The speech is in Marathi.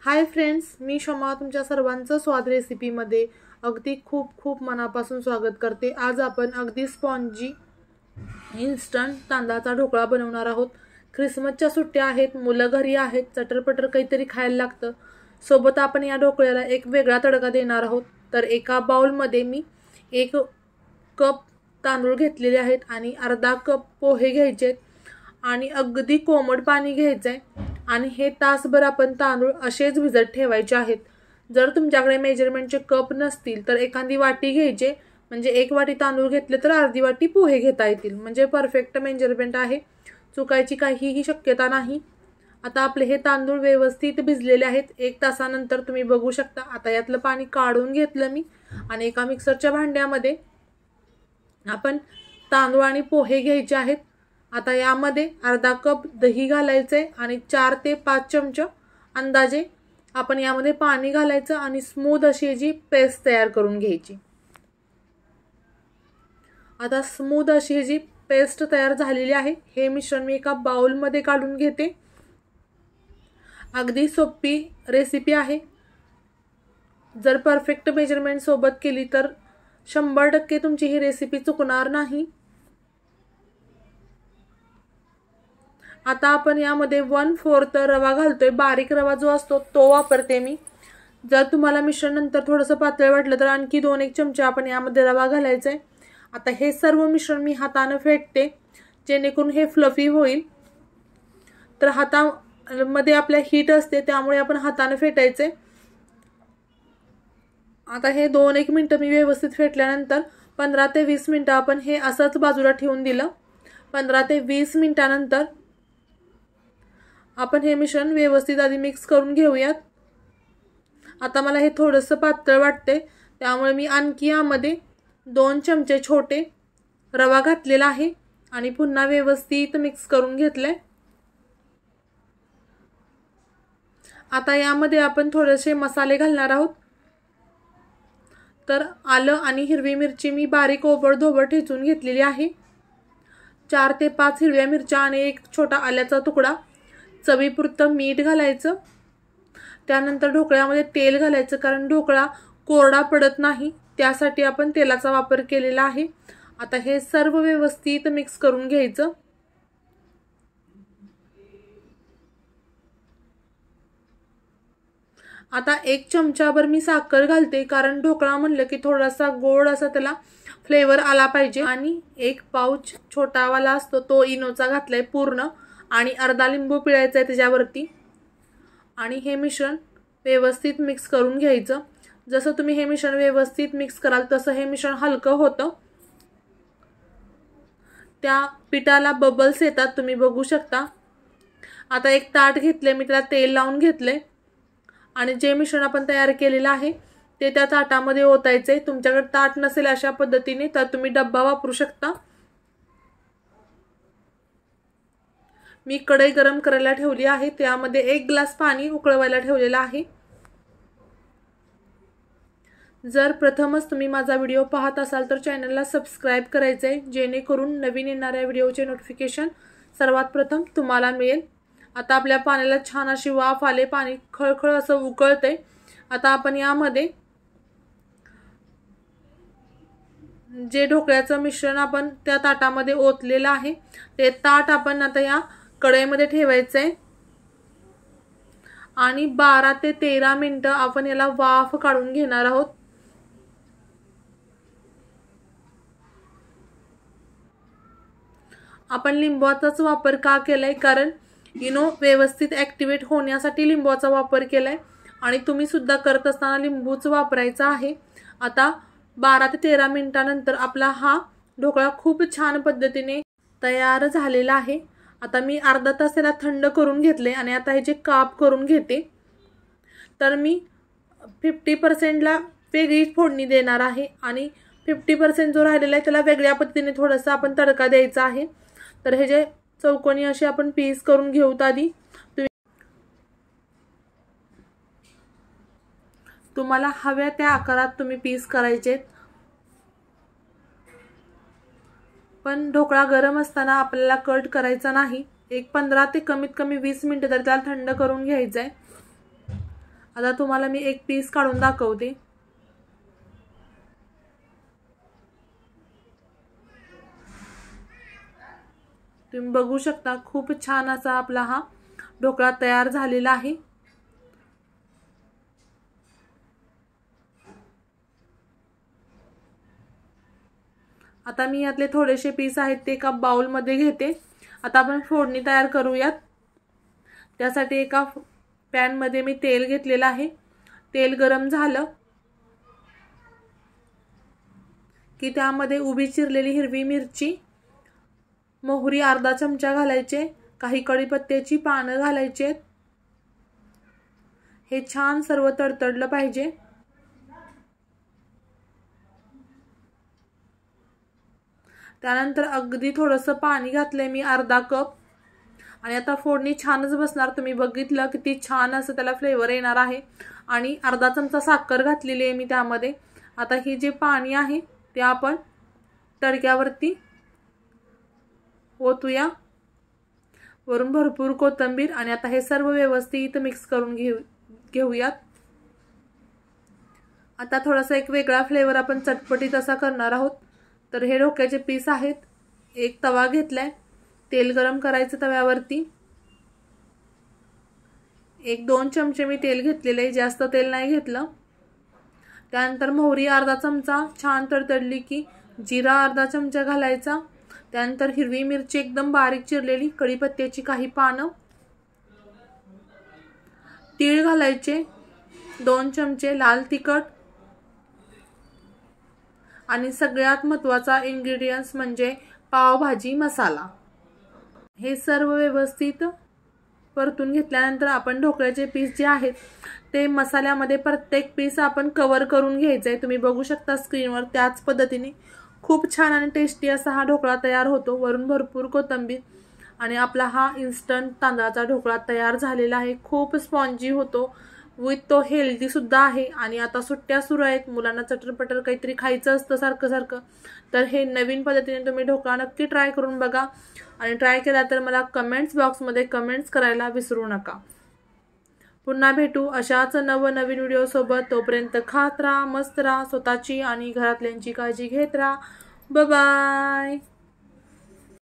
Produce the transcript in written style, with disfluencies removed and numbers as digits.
हाय फ्रेंड्स, मी शमा तुमच्या सर्वांचं स्वाद रेसिपीमध्ये अगदी खूप मनापासून स्वागत करते। आज आपण अगदी स्पॉन्जी इन्स्टंट तांदळाचा ढोकळा बनवणार आहोत। ख्रिसमसच्या सुट्ट्या आहेत, मुलं घरी आहेत, चटरपटर काहीतरी खायला लागतं। सोबत आपण या ढोकळ्याला एक वेगळा तडका देणार आहोत। तर एका बाउलमध्ये मी 1 कप तांदूळ घेतलेले आहेत आणि अर्धा कप पोहे घ्यायचे आणि अगदी कोमट पाणी घ्यायचे आणि हे तासभर आपण तांदूळ असेच भिजत ठेवायचे आहेत। जर तुमच्याकडे मेजरमेंटचे कप नसतील तर एखादी वाटी घ्यायचे, म्हणजे 1 वाटी तांदूळ घेतले तर अर्धी वाटी पोहे घेता येतील, म्हणजे परफेक्ट मेजरमेंट आहे, चुकायची काहीही शक्यता नाही। आता आपले हे तांदूळ व्यवस्थित भिजलेले आहेत। 1 तासानंतर तुम्ही बघू शकता। आता यातलं पाणी काढून घेतलं मी आणि एका मिक्सरच्या भांड्यामध्ये आपण तांदूळ आणि पोहे घ्यायचे आहेत। आता यामध्ये अर्धा कप दही घालायचे आणि 4 ते 5 चमचे अंदाजे आपण यामध्ये पाणी घालायचं आणि स्मूथ अशी जी पेस्ट तयार करून घ्यायची। आता स्मूथ अशी जी पेस्ट तयार झालेली आहे, हे मिश्रण मी एका बाउल मध्ये काढून घेते। अगदी सोपी रेसिपी आहे। जर परफेक्ट मेजरमेंट सोबत केली तर 100% तुमची ही रेसिपी चुकणार नाही। आता आपण यामध्ये 1/4 रवा घालतोय। बारीक रवा जो असतो तो वापरते मी। जर तुम्हाला मिश्रण नंतर थोडंसं पातळ वाटलं तर आणखी 2-1 चमचे आपण यामध्ये रवा घालायचा आहे। आता हे सर्व मिश्रण मी हाताने फेटते, जेणेकरून हे फ्लफी होईल। तर हातामध्ये आपल्या हीट असते, त्यामुळे आपण हाताने फेटायचे। आता हे 2-1 मिनिटं मी व्यवस्थित फेटल्यानंतर 15 ते 20 मिनिटं आपण हे असंच बाजूला ठेवून दिलं। 15 ते 20 मिनिटांनंतर आपण हे मिश्रण व्यवस्थित आधी मिक्स करून घेऊयात। आता मला हे थोडंसं पातळ वाटते, त्यामुळे मी आणखी यामध्ये 2 चमचे छोटे रवा घातलेला आहे आणि पुन्हा व्यवस्थित मिक्स करून घेतले। आता यामध्ये आपण थोडेसे मसाले घालणार आहोत। तर आलं आणि हिरवी मिरची मी बारीक ओबडधोबड ठेचून घेतलेली आहे। 4 ते 5 हिरव्या मिरच्या आणि 1 छोटा आल्याचा तुकडा, चवीपुरतं मीठ घालायचं। त्यानंतर ढोकळ्यामध्ये तेल घालायचं, कारण ढोकळा कोरडा पडत नाही, त्यासाठी आपण तेलाचा वापर केलेला आहे। आता हे सर्व व्यवस्थित मिक्स करून घ्यायचं। आता 1 चमचाभर मी साखर घालते, कारण ढोकळा म्हणलं की थोडासा गोड असा त्याला फ्लेवर आला पाहिजे। आणि 1 पाउच छोटावाला असतो तो इनोचा घातलाय पूर्ण आणि अर्धा लिंबू पिळायचा आहे त्याच्यावरती आणि हे मिश्रण व्यवस्थित मिक्स करून घ्यायचं। जसं तुम्ही हे मिश्रण व्यवस्थित मिक्स कराल तसं हे मिश्रण हलकं होतं। त्या पिठाला बबल्स येतात, तुम्ही बघू शकता। आता 1 ताट घेतले मी, त्याला तेल लावून घेतले आणि जे मिश्रण आपण तयार केलेलं आहे ते त्या ताटामध्ये ओतायचे। तुमच्याकडे ताट नसेल अशा पद्धतीने तर तुम्ही डब्बा वापरू शकता। मी कढई गरम करायला ठेवली आहे, त्यामध्ये 1 ग्लास पाणी उकळवायला ठेवलेला आहे। जर प्रथमच तुम्ही माझा व्हिडिओ पाहत असाल तर चॅनलला सबस्क्राइब करायचे आहे, जेणेकरून नवीन येणाऱ्या व्हिडिओचे नोटिफिकेशन सर्वात प्रथम तुम्हाला मिळेल। आता आपल्या पाण्याला छान अशी वाफ आले, पाणी खळखळ असं उकळते। आता आपण यामध्ये जे ढोकळ्याचं मिश्रण आपण त्या ताटामध्ये ओतलेलं आहे ते ताट आपण आता या कढईमध्ये ठेवायचं आहे आणि 12 ते 13 मिनिटं आपण याला वाफ काढून घेणार आहोत। आपण लिंबाचाच वापर का केलाय, कारण व्यवस्थित ऍक्टिव्हेट होण्यासाठी लिंबाचा वापर केलाय आणि तुम्ही सुद्धा करत असताना लिंबूच वापरायचा आहे। आता 12 ते 13 मिनिटांनंतर आपला हा ढोकळा खूप छान पद्धतीने तयार झालेला आहे। आता मी अर्धा तास त्याला थंड करून घेतले आणि आता हे जे काप करून घेते, तर मी 50% ला वेगळी फोडणी देणार आहे आणि 50% जो राहिलेला आहे त्याला वेगळ्या पद्धतीने थोडासा आपण तडका द्यायचा आहे। तर हे जे चौकोनी असे आपण पीस करून घेऊत आधी। तुम्हाला हव्या त्या आकारात तुम्ही पीस करायचे, पण ढोकळा गरम असताना आपल्याला कट करायचा नाही। 15 ते कमीत कमी 20 मिनिटं तरी त्याला थंड करून घ्यायचं आहे। आता तुम्हाला मी एक पीस काढून दाखवते। तुम्ही बघू शकता खूप छान असा आपला हा ढोकळा तयार झालेला आहे। आता मी यातले थोडेसे पीस आहेत ते एका बाउल मध्ये घेते। आता आपण फोडणी तयार करूयात। त्यासाठी एका पॅन मध्ये मी तेल घेतलेलं आहे। तेल गरम झालं की त्यामध्ये उभी चिरलेली हिरवी मिरची, मोहरी अर्धा चमचा घालायचे, काही कढीपत्त्याची पानं घालायचे। हे छान सर्व तडतडलं पाहिजे। त्यानंतर अगदी थोडंसं पाणी घातलंय मी अर्धा कप आणि आता फोडणी छानच बसणार। तुम्ही बघितलं किती छान असं त्याला फ्लेवर येणार आहे आणि अर्धा चमचा साखर घातलेली आहे मी त्यामध्ये। आता हे जे पाणी आहे ते आपण तडक्यावरती ओतूया, वरून भरपूर कोथिंबीर आणि आता हे सर्व व्यवस्थित मिक्स करून घेऊयात। आता थोडासा एक वेगळा फ्लेवर आपण चटपटीत असा करणार आहोत। तर हे ढोकळ्याचे पीस आहेत। एक तवा घेतलाय, तेल गरम करायचं तव्यावरती। 1-2 चमचे मी तेल घेतलेले आहे, जास्त तेल नाही घेतलं। त्यानंतर मोहरी अर्धा चमचा छान तडतडली की जिरा अर्धा चमचा घालायचा। त्यानंतर हिरवी मिरची एकदम बारीक चिरलेली, कढीपत्त्याची काही पानं, तीळ घालायचे 2 चमचे, लाल तिखट आणि सगळ्यात महत्त्वाचा इंग्रेडियंट्स म्हणजे पावभाजी मसाला। हे सर्व व्यवस्थित परतून घेतल्यानंतर आपण ढोकळ्याचे पीस जे आहेत ते मसाल्यामध्ये प्रत्येक पीस आपण कव्हर करून घ्यायचंय। तुम्ही बघू शकता स्क्रीनवर त्याच पद्धतीने खूप छान आणि टेस्टी असा हा ढोकळा तयार होतो। वरून भरपूर कोथिंबीर आणि आपला हा इन्स्टंट तांदळाचा ढोकळा तयार झालेला आहे। खूप स्पॉन्जी होतो, विथ तो हेल्दी सुद्धा आहे। आणि आता सुट्ट्या सुरू आहेत, मुलांना चटरपटर काहीतरी खायचं असतं सारखं सारखं, तर हे नवीन पद्धतीने तुम्ही ढोकळा नक्की ट्राय करून बघा आणि ट्राय केला तर मला कमेंट्स बॉक्समध्ये कमेंट्स करायला विसरू नका। पुन्हा भेटू अशाच नवनवीन व्हिडिओ सोबत। तोपर्यंत खात राहा, मस्त राहा, स्वतःची आणि घरातल्यांची काळजी घेत राहा। Bye bye.